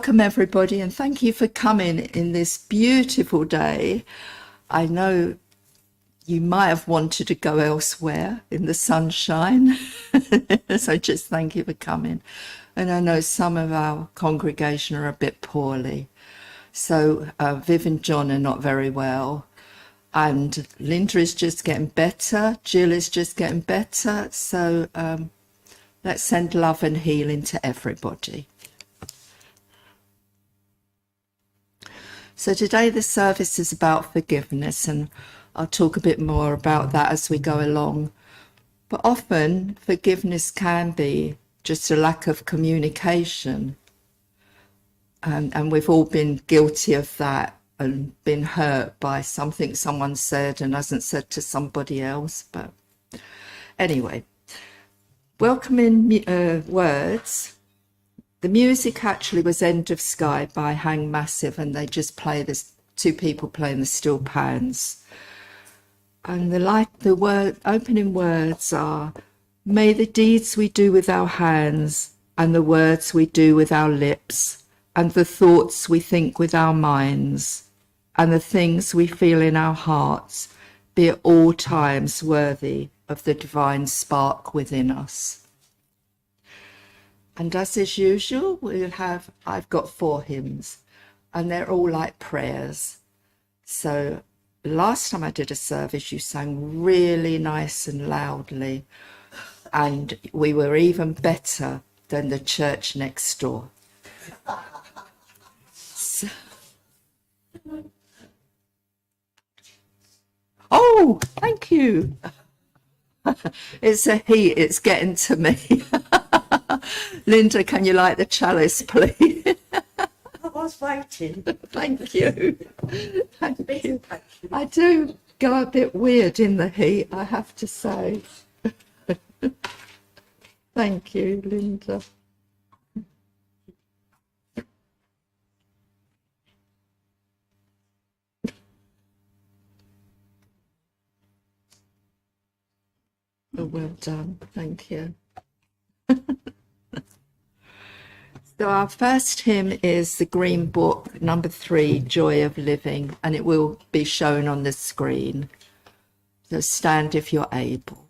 Welcome everybody, and thank you for coming in this beautiful day. I know you might have wanted to go elsewhere in the sunshine, so just thank you for coming. And I know some of our congregation are a bit poorly, so Viv and John are not very well, and Linda is just getting better, Jill is just getting better, so let's send love and healing to everybody. So today the service is about forgiveness, and I'll talk a bit more about that as we go along. But often forgiveness can be just a lack of communication. And we've all been guilty of that and been hurt by something someone said and hasn't said to somebody else. But anyway, welcoming words. The music actually was End of Sky by Hang Massive, and they just play this, two people playing the steel pans. And the opening words are, may the deeds we do with our hands and the words we do with our lips and the thoughts we think with our minds and the things we feel in our hearts be at all times worthy of the divine spark within us. And as is usual, I've got 4 hymns, and they're all like prayers. So last time I did a service, you sang really nice and loudly, and we were even better than the church next door. So, oh, thank you. It's a heat, it's getting to me. Linda, can you light the chalice, please? I was waiting. Thank you. Thank you. I do go a bit weird in the heat, I have to say. Thank you, Linda. Oh, well done. Thank you. So our first hymn is the Green Book, number 3, Joy of Living, and it will be shown on the screen. So stand if you're able.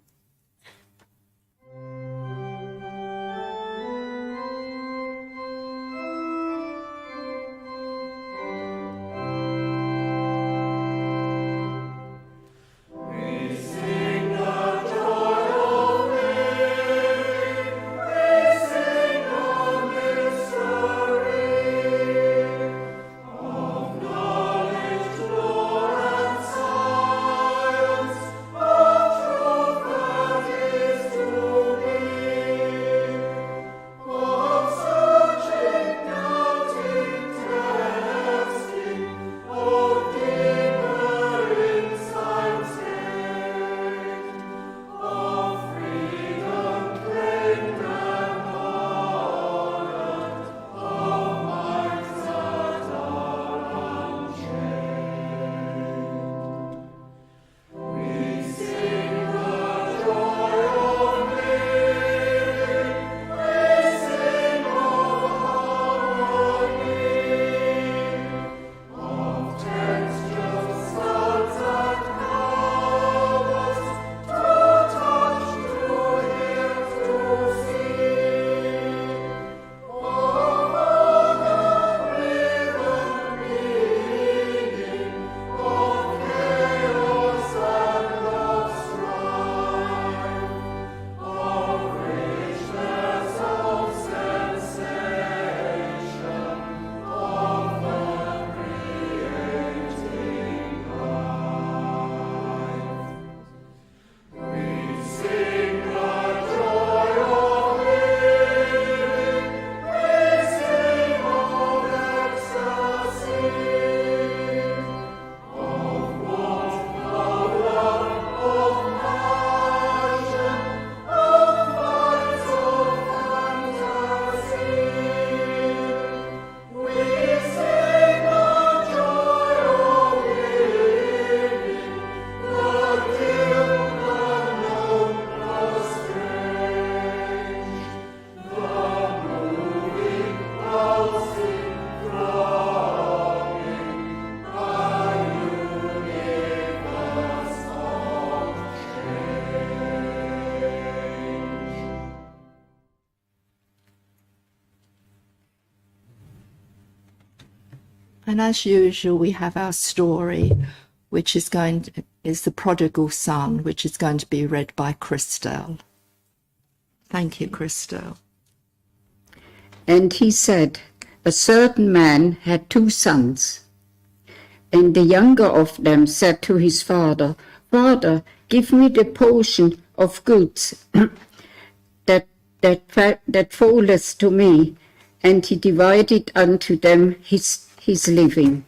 And as usual, we have our story, which is the prodigal son, which is going to be read by Christelle. Thank you, Christelle. And he said, a certain man had 2 sons. And the younger of them said to his father, Father, give me the portion of goods that falleth to me. And he divided unto them his living.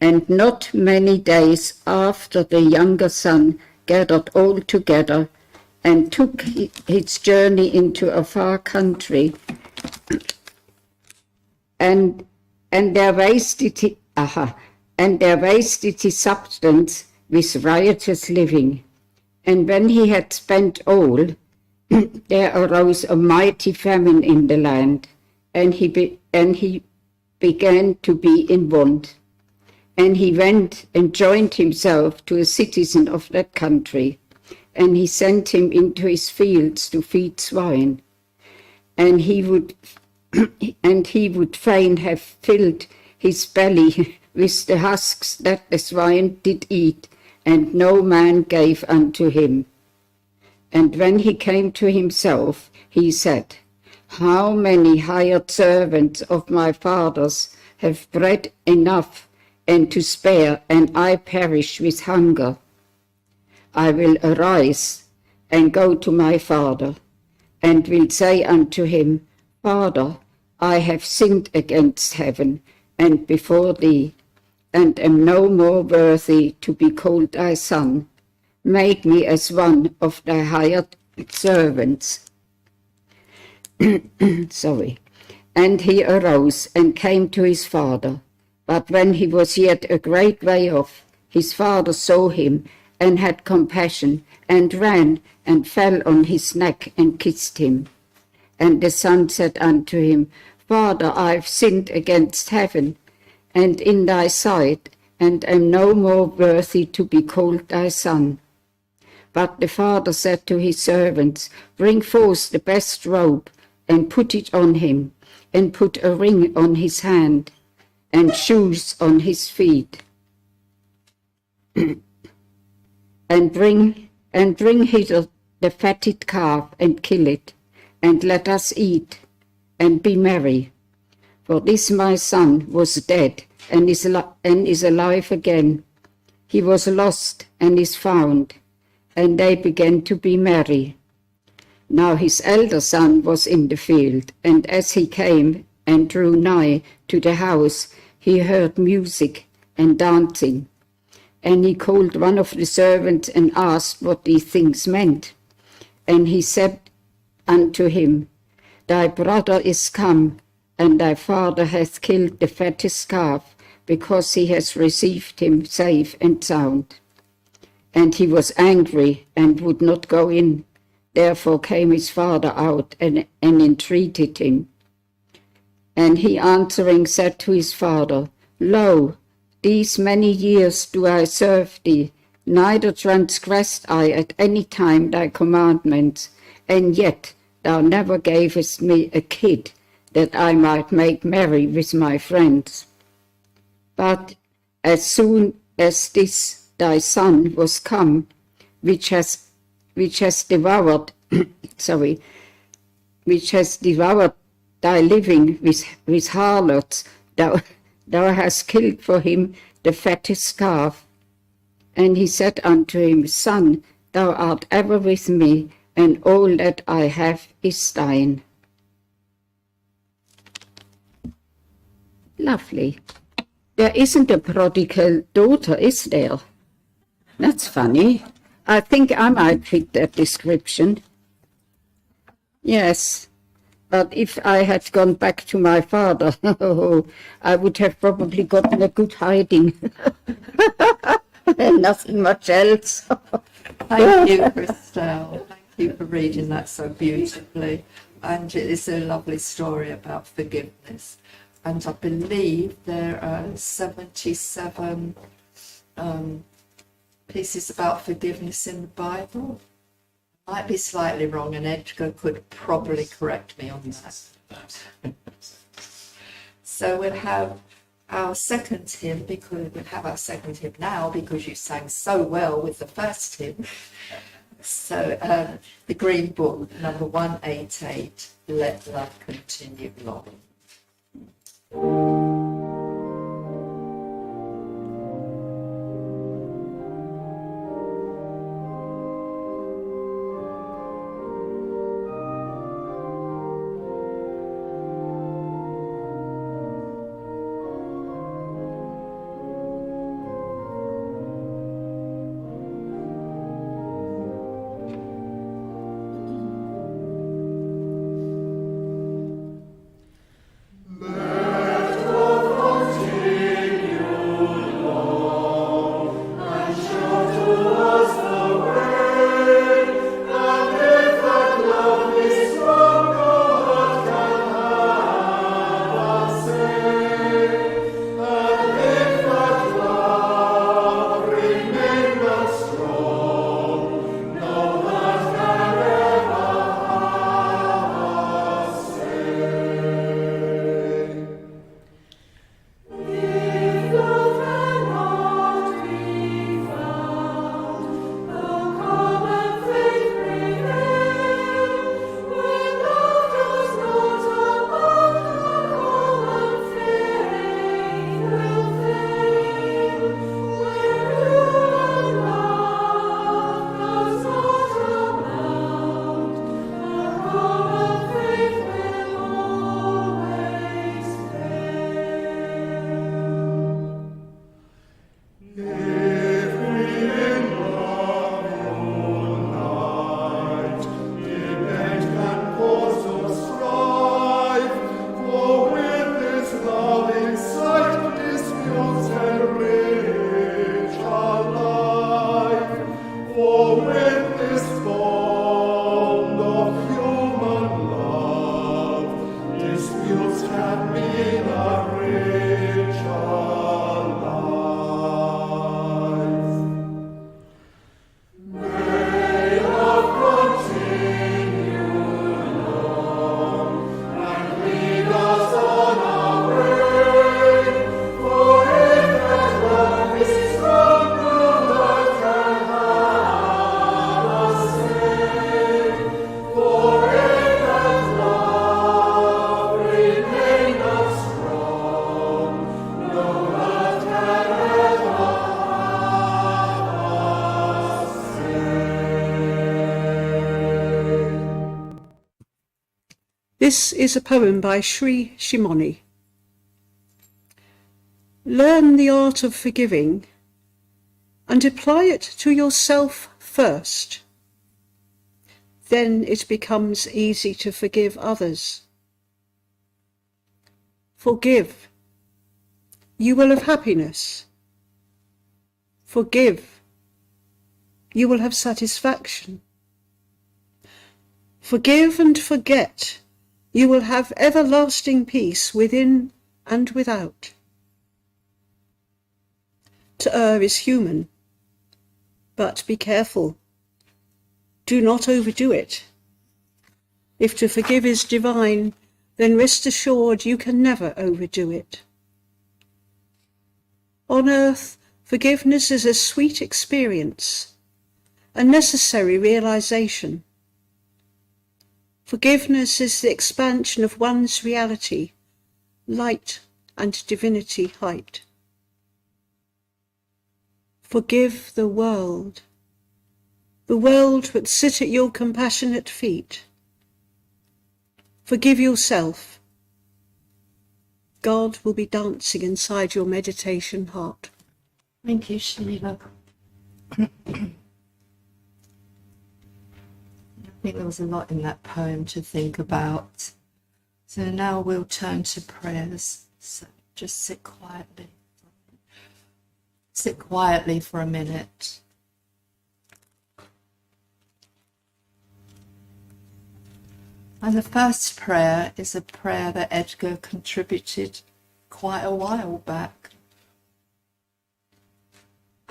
And not many days after, the younger son gathered all together and took his journey into a far country, and there wasted his substance with riotous living. And when he had spent all, there arose a mighty famine in the land, and he began to be in want. And he went and joined himself to a citizen of that country, and he sent him into his fields to feed swine. And he would fain have filled his belly with the husks that the swine did eat, and no man gave unto him. And when he came to himself, he said, How many hired servants of my father's have bread enough and to spare, and I perish with hunger? I will arise and go to my father, and will say unto him, Father, I have sinned against heaven and before thee, and am no more worthy to be called thy son. Make me as one of thy hired servants. Sorry. And he arose and came to his father. But when he was yet a great way off, his father saw him and had compassion, and ran and fell on his neck and kissed him. And the son said unto him, Father, I have sinned against heaven and in thy sight, and am no more worthy to be called thy son. But the father said to his servants, Bring forth the best robe, and put it on him, and put a ring on his hand, and shoes on his feet. And bring hither the fatted calf, and kill it, and let us eat, and be merry. For this my son was dead, and is alive again. He was lost, and is found. And they began to be merry. Now his elder son was in the field, and as he came and drew nigh to the house, he heard music and dancing. And he called one of the servants and asked what these things meant. And he said unto him, Thy brother is come, and thy father hath killed the fattest calf, because he has received him safe and sound. And he was angry and would not go in. Therefore came his father out and entreated him. And he answering said to his father, Lo, these many years do I serve thee, neither transgressed I at any time thy commandments, and yet thou never gavest me a kid, that I might make merry with my friends. But as soon as this thy son was come, which has devoured thy living with harlots, thou hast killed for him the fattest calf. And he said unto him, Son, thou art ever with me, and all that I have is thine. Lovely. There isn't a prodigal daughter, is there? That's funny. I think I might fit that description. Yes, but if I had gone back to my father, I would have probably gotten a good hiding. And nothing much else. Thank you, Christelle. Thank you for reading that so beautifully. And it is a lovely story about forgiveness. And I believe there are 77 pieces about forgiveness in the Bible. Might be slightly wrong, and Edgar could probably correct me on that. So we'll have our second hymn, because we have our second hymn now because you sang so well with the first hymn. So the Green Book, number 188, Let Love Continue Long. This is a poem by Sri Shimoni. Learn the art of forgiving and apply it to yourself first. Then it becomes easy to forgive others. Forgive. You will have happiness. Forgive. You will have satisfaction. Forgive and forget. You will have everlasting peace within and without. To err is human, but be careful. Do not overdo it. If to forgive is divine, then rest assured you can never overdo it. On earth, forgiveness is a sweet experience, a necessary realization. Forgiveness is the expansion of one's reality, light and divinity height. Forgive the world would sit at your compassionate feet. Forgive yourself. God will be dancing inside your meditation heart. Thank you, Sheila. I think there was a lot in that poem to think about. So now we'll turn to prayers. So just sit quietly. Sit quietly for a minute. And the first prayer is a prayer that Edgar contributed quite a while back.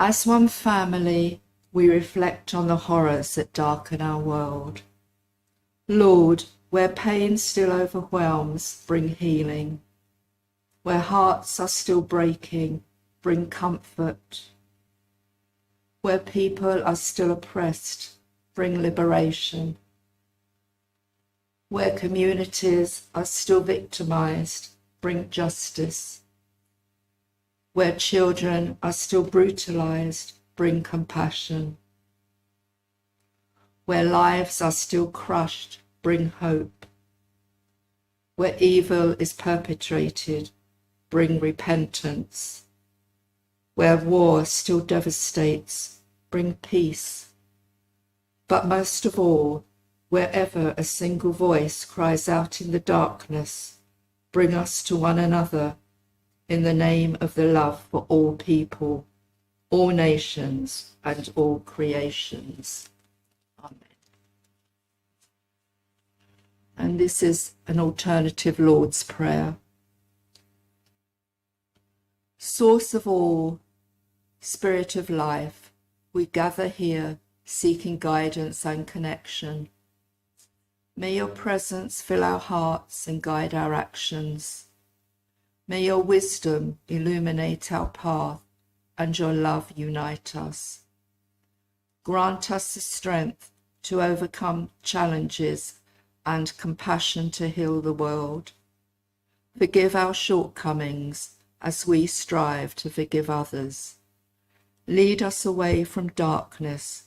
As one family, we reflect on the horrors that darken our world. Lord, where pain still overwhelms, bring healing. Where hearts are still breaking, bring comfort. Where people are still oppressed, bring liberation. Where communities are still victimized, bring justice. Where children are still brutalized, bring compassion. Where lives are still crushed, bring hope. Where evil is perpetrated, bring repentance. Where war still devastates, bring peace. But most of all, wherever a single voice cries out in the darkness, bring us to one another in the name of the love for all people, all nations, and all creations. Amen. And this is an alternative Lord's Prayer. Source of all, Spirit of life, we gather here seeking guidance and connection. May your presence fill our hearts and guide our actions. May your wisdom illuminate our path and your love unite us. Grant us the strength to overcome challenges and compassion to heal the world. Forgive our shortcomings as we strive to forgive others. Lead us away from darkness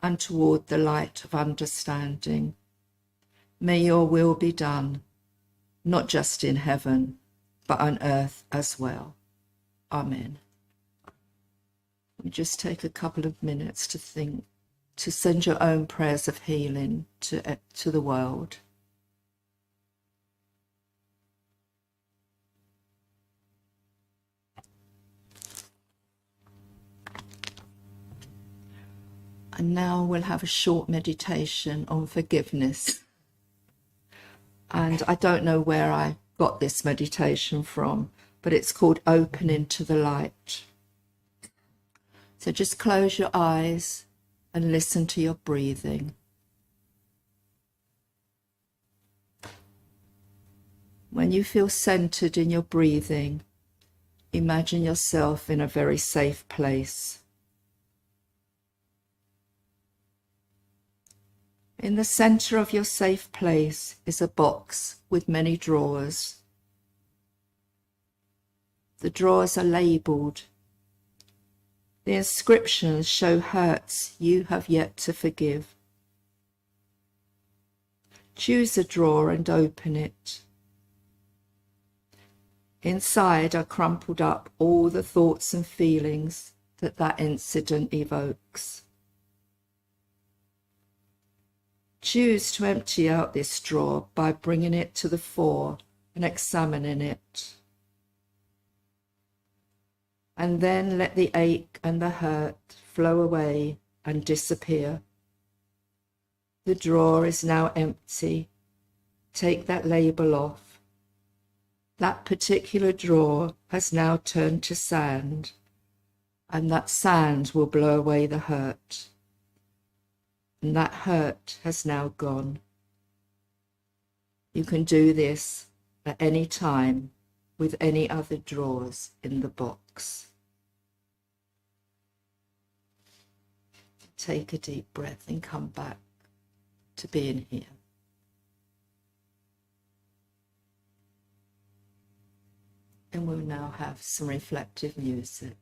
and toward the light of understanding. May your will be done, not just in heaven, but on earth as well. Amen. We just take a couple of minutes to think, to send your own prayers of healing to the world. And now we'll have a short meditation on forgiveness. And I don't know where I got this meditation from, but it's called Opening to the Light. So just close your eyes and listen to your breathing. When you feel centered in your breathing, imagine yourself in a very safe place. In the center of your safe place is a box with many drawers. The drawers are labeled. The inscriptions show hurts you have yet to forgive. Choose a drawer and open it. Inside are crumpled up all the thoughts and feelings that incident evokes. Choose to empty out this drawer by bringing it to the fore and examining it. And then let the ache and the hurt flow away and disappear. The drawer is now empty. Take that label off. That particular drawer has now turned to sand, and that sand will blow away the hurt. And that hurt has now gone. You can do this at any time with any other drawers in the box. Take a deep breath and come back to being here. And we'll now have some reflective music.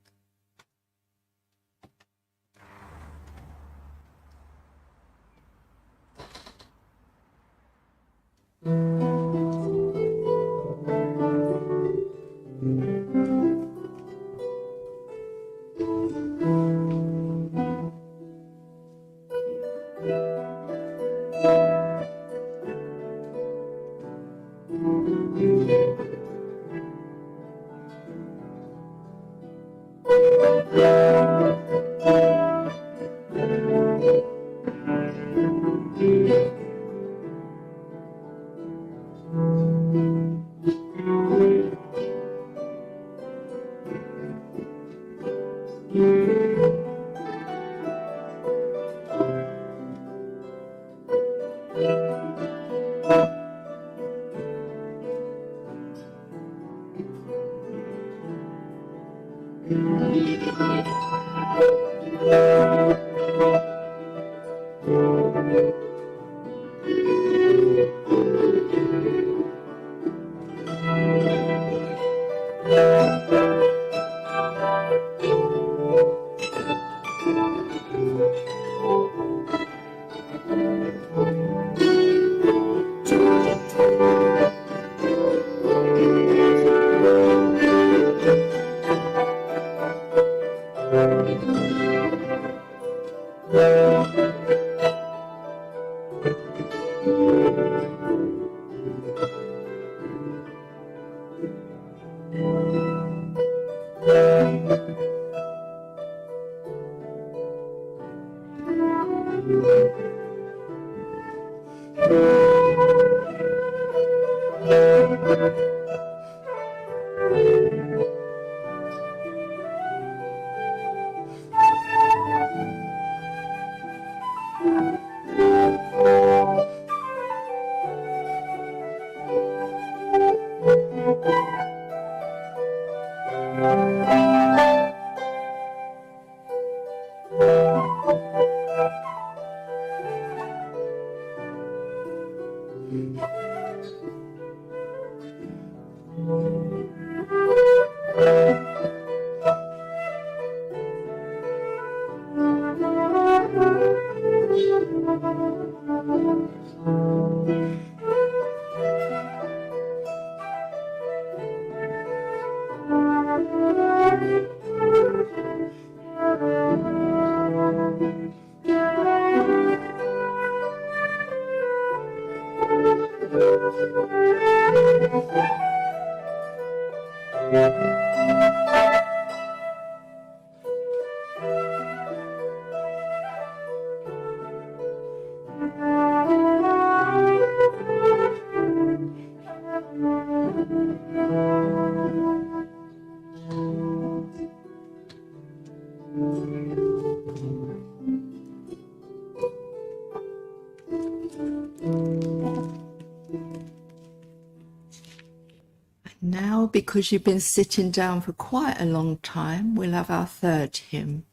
Now, because you've been sitting down for quite a long time, we'll have our third hymn.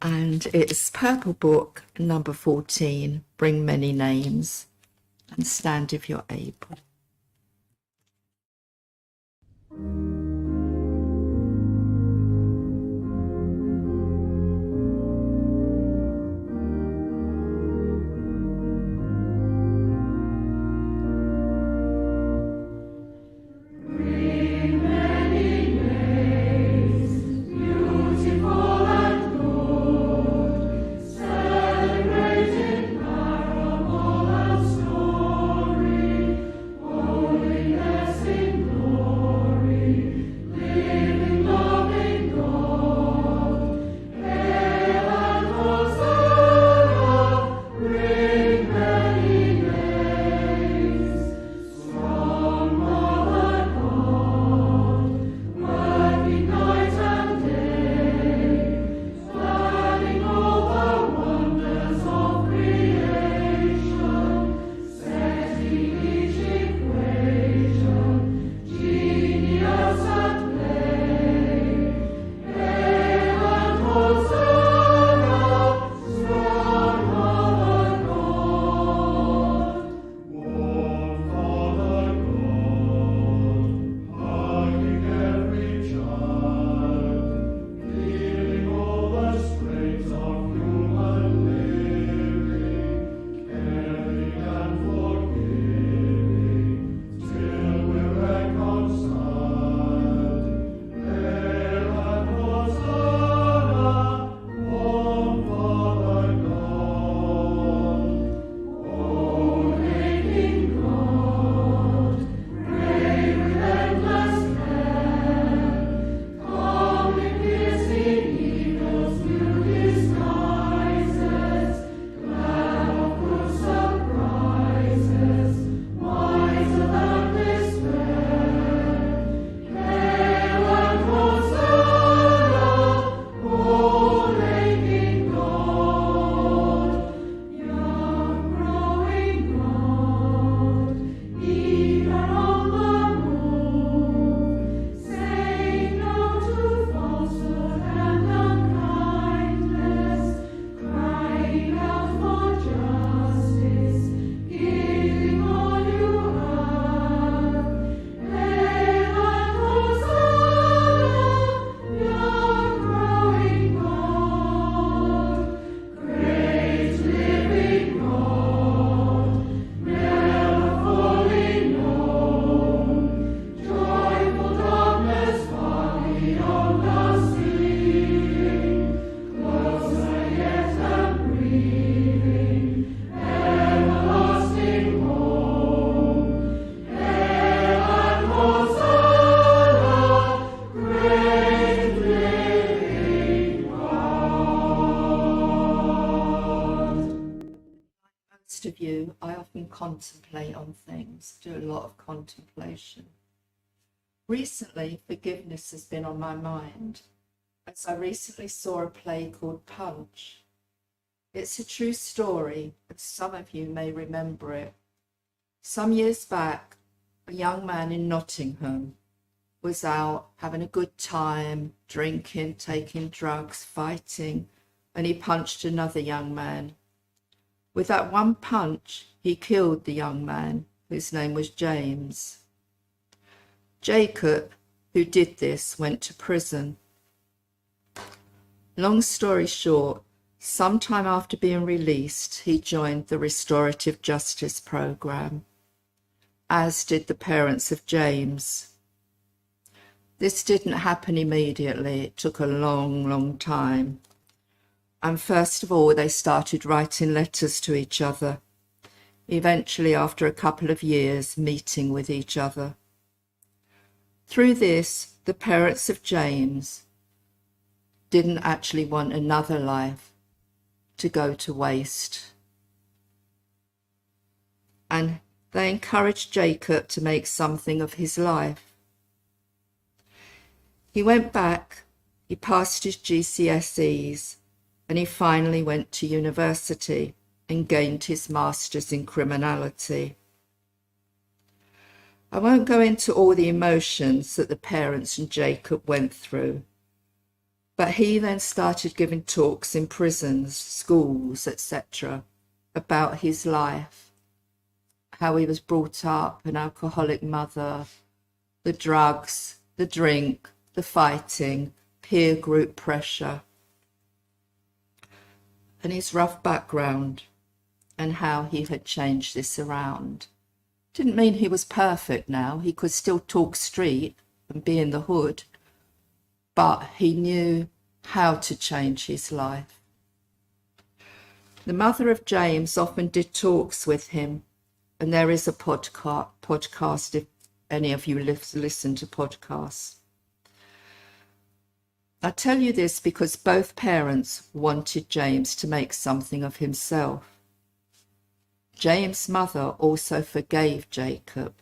And it's Purple Book, number 14, Bring Many Names. And stand if you're able. Holiness in glory. I often contemplate on things, do a lot of contemplation. Recently, forgiveness has been on my mind, as I recently saw a play called Punch. It's a true story, and some of you may remember it. Some years back, a young man in Nottingham was out having a good time, drinking, taking drugs, fighting, and he punched another young man. With that one punch, he killed the young man, whose name was James. Jacob, who did this, went to prison. Long story short, sometime after being released, he joined the restorative justice program, as did the parents of James. This didn't happen immediately. It took a long, long time. And first of all, they started writing letters to each other, eventually after a couple of years meeting with each other. Through this, the parents of James didn't actually want another life to go to waste. And they encouraged Jacob to make something of his life. He went back, he passed his GCSEs, and he finally went to university and gained his master's in criminality. I won't go into all the emotions that the parents and Jacob went through, but he then started giving talks in prisons, schools, etc., about his life, how he was brought up, an alcoholic mother, the drugs, the drink, the fighting, peer group pressure, and his rough background and how he had changed this around. Didn't mean he was perfect now. He could still talk street and be in the hood, but he knew how to change his life. The mother of James often did talks with him, and there is a podcast if any of you listen to podcasts. I tell you this because both parents wanted James to make something of himself. James' mother also forgave Jacob,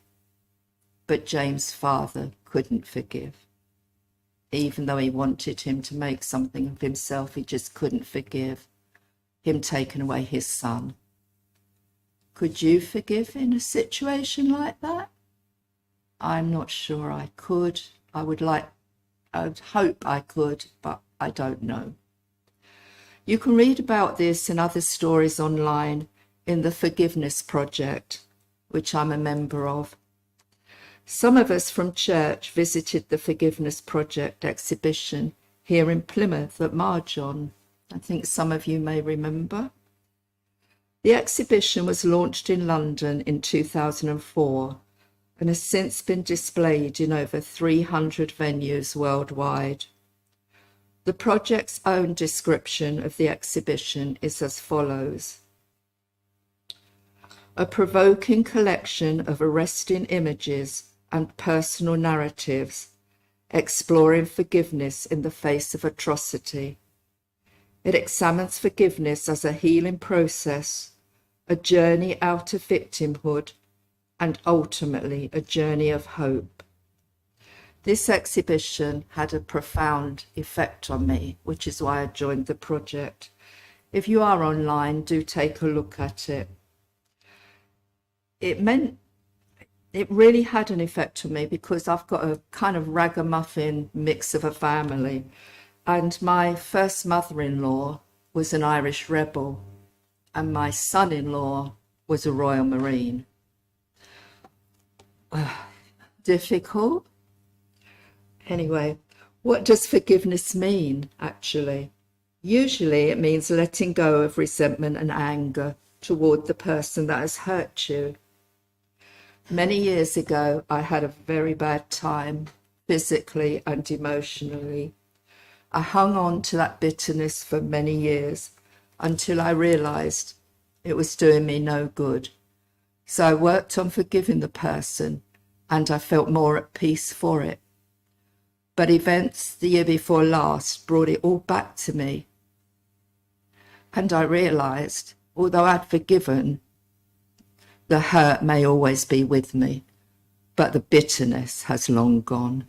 but James' father couldn't forgive. Even though he wanted him to make something of himself, he just couldn't forgive him taking away his son. Could you forgive in a situation like that? I'm not sure I could. I would hope I could, but I don't know. You can read about this and other stories online in the Forgiveness Project, which I'm a member of. Some of us from church visited the Forgiveness Project exhibition here in Plymouth at Marjon. I think some of you may remember. The exhibition was launched in London in 2004 and has since been displayed in over 300 venues worldwide. The project's own description of the exhibition is as follows: a provoking collection of arresting images and personal narratives exploring forgiveness in the face of atrocity. It examines forgiveness as a healing process, a journey out of victimhood, and ultimately a journey of hope. This exhibition had a profound effect on me, which is why I joined the project. If you are online, do take a look at it. It really had an effect on me because I've got a kind of ragamuffin mix of a family, and my first mother-in-law was an Irish rebel, and my son-in-law was a Royal Marine. Difficult. Anyway, what does forgiveness mean, actually? Usually it means letting go of resentment and anger toward the person that has hurt you. Many years ago, I had a very bad time, physically and emotionally. I hung on to that bitterness for many years until I realized it was doing me no good. So I worked on forgiving the person, and I felt more at peace for it. But events the year before last brought it all back to me. And I realized, although I'd forgiven, The hurt may always be with me, but the bitterness has long gone.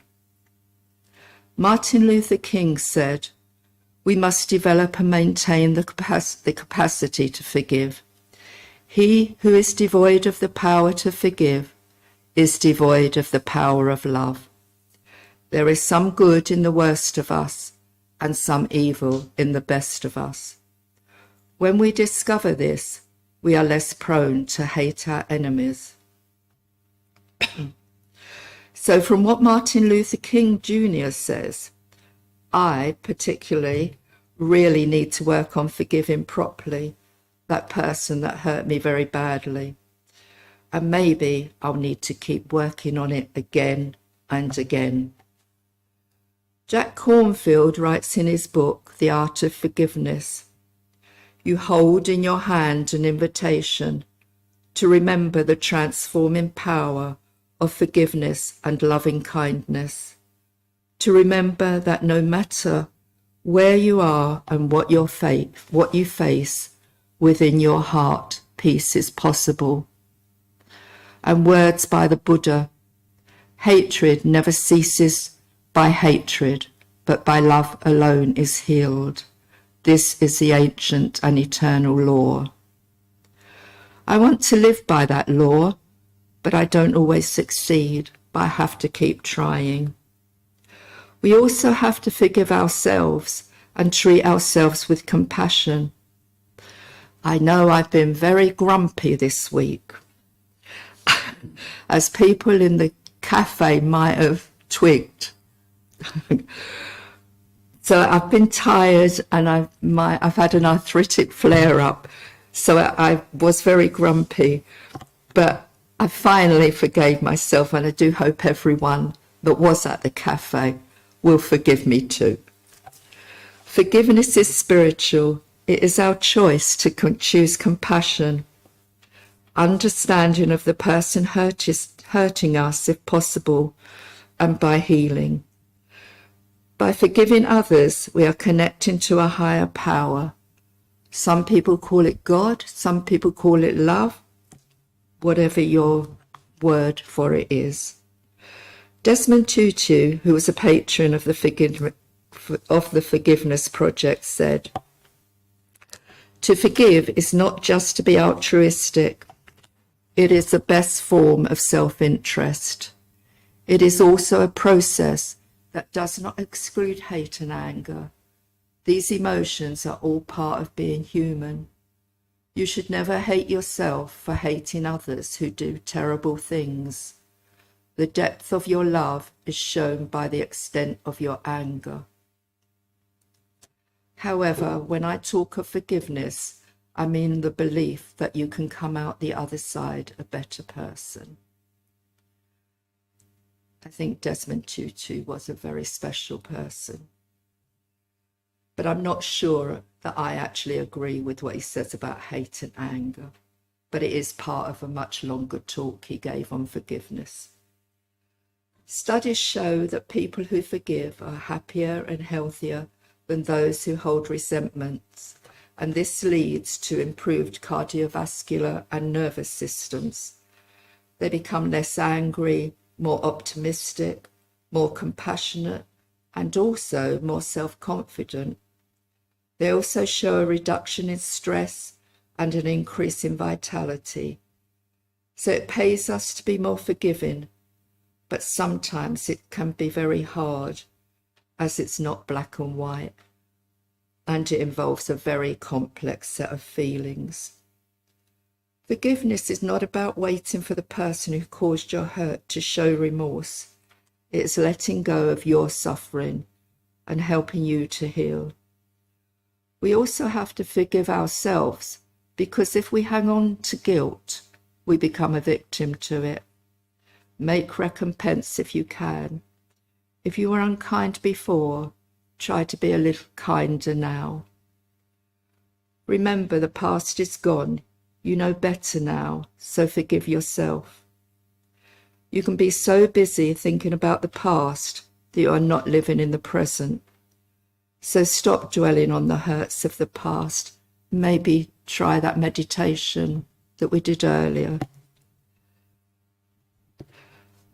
Martin Luther King said, "We must develop and maintain the capacity to forgive. He who is devoid of the power to forgive is devoid of the power of love." There is some good in the worst of us and some evil in the best of us. When we discover this, we are less prone to hate our enemies. So from what Martin Luther King Jr. says, I particularly really need to work on forgiving properly that person that hurt me very badly. And maybe I'll need to keep working on it again and again. Jack Cornfield writes in his book, The Art of Forgiveness, "You hold in your hand an invitation to remember the transforming power of forgiveness and loving kindness, to remember that no matter where you are and what you face, within your heart, peace is possible." And words by the Buddha, "Hatred never ceases by hatred, but by love alone is healed. This is the ancient and eternal law." I want to live by that law, but I don't always succeed, but I have to keep trying. We also have to forgive ourselves and treat ourselves with compassion. I know I've been very grumpy this week, as people in the cafe might have twigged. So I've been tired and I've had an arthritic flare-up, so I was very grumpy, but I finally forgave myself, and I do hope everyone that was at the cafe will forgive me too. Forgiveness is spiritual. It is our choice to choose compassion, understanding of the person hurting us if possible, and by healing. By forgiving others, we are connecting to a higher power. Some people call it God, some people call it love, whatever your word for it is. Desmond Tutu, who was a patron of the Forgiveness Project, said, "To forgive is not just to be altruistic. It is the best form of self-interest. It is also a process that does not exclude hate and anger. These emotions are all part of being human. You should never hate yourself for hating others who do terrible things. The depth of your love is shown by the extent of your anger." However, when I talk of forgiveness, I mean the belief that you can come out the other side a better person. I think Desmond Tutu was a very special person. But I'm not sure that I actually agree with what he says about hate and anger. But it is part of a much longer talk he gave on forgiveness. Studies show that people who forgive are happier and healthier than those who hold resentments, and this leads to improved cardiovascular and nervous systems. They become less angry, more optimistic, more compassionate, and also more self-confident. They also show a reduction in stress and an increase in vitality. So it pays us to be more forgiving, but sometimes it can be very hard, as it's not black and white, and it involves a very complex set of feelings. Forgiveness is not about waiting for the person who caused your hurt to show remorse. It's letting go of your suffering and helping you to heal. We also have to forgive ourselves, because if we hang on to guilt, we become a victim to it. Make recompense if you can. If you were unkind before, try to be a little kinder now. Remember, the past is gone. You know better now, so forgive yourself. You can be so busy thinking about the past that you are not living in the present. So stop dwelling on the hurts of the past. Maybe try that meditation that we did earlier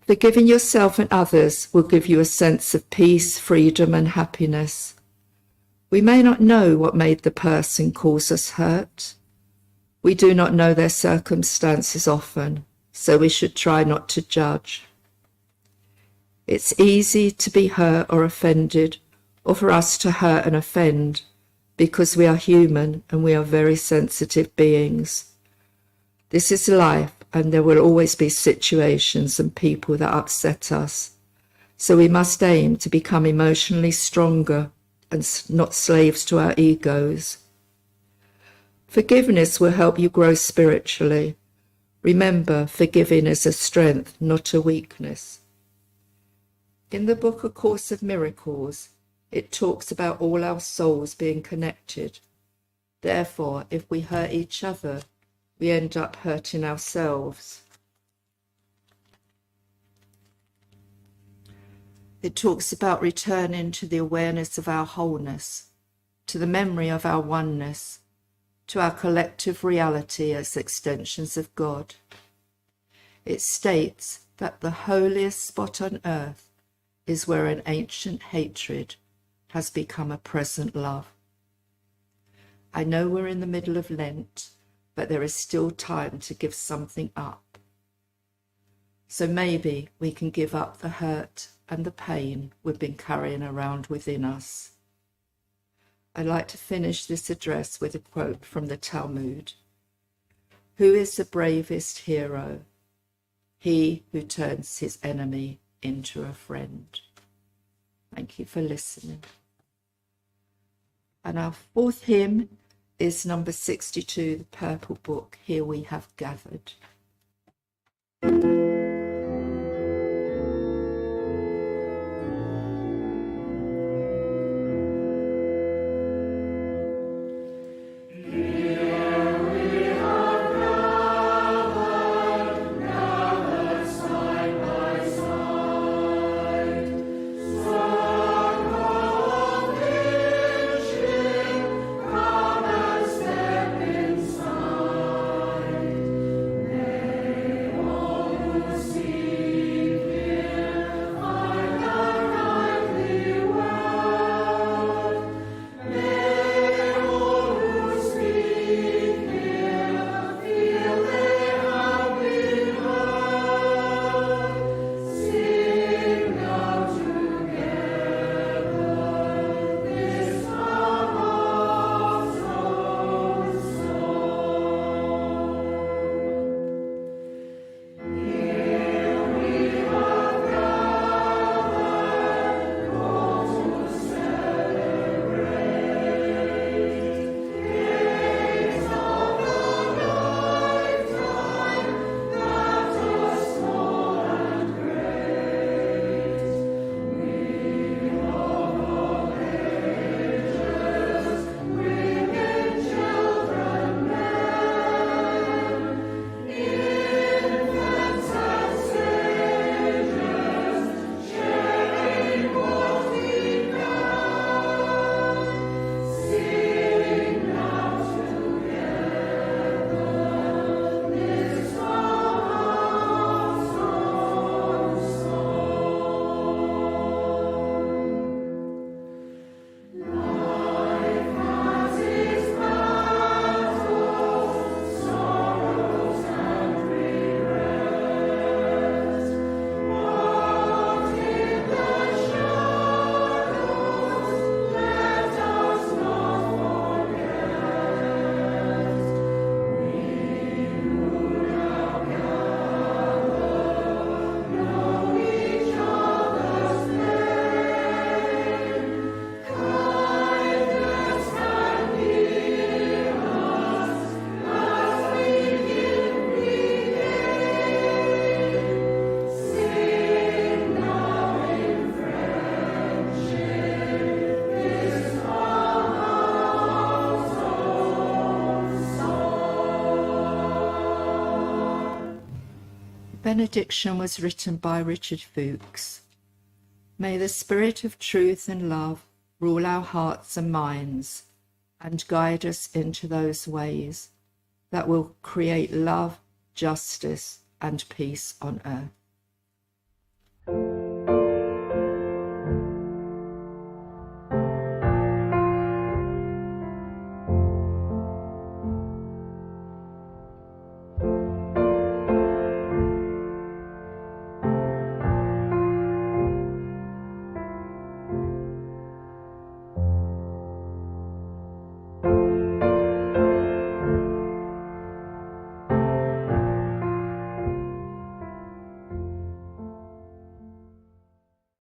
Forgiving yourself and others will give you a sense of peace, freedom, and happiness. We may not know what made the person cause us hurt. We do not know their circumstances often, so we should try not to judge. It's easy to be hurt or offended, or for us to hurt and offend, because we are human and we are very sensitive beings. This is life, and there will always be situations and people that upset us. So we must aim to become emotionally stronger and not slaves to our egos. Forgiveness will help you grow spiritually. Remember, forgiving is a strength, not a weakness. In the book A Course of Miracles, it talks about all our souls being connected. Therefore, if we hurt each other, we end up hurting ourselves. It talks about returning to the awareness of our wholeness, to the memory of our oneness, to our collective reality as extensions of God. It states that the holiest spot on earth is where an ancient hatred has become a present love. I know we're in the middle of Lent, but there is still time to give something up. So maybe we can give up the hurt and the pain we've been carrying around within us. I'd like to finish this address with a quote from the Talmud. Who is the bravest hero? He who turns his enemy into a friend. Thank you for listening. And our fourth hymn is number 62, the Purple Book, Here We Have Gathered. Benediction was written by Richard Fuchs. May the Spirit of truth and love rule our hearts and minds and guide us into those ways that will create love, justice, and peace on earth.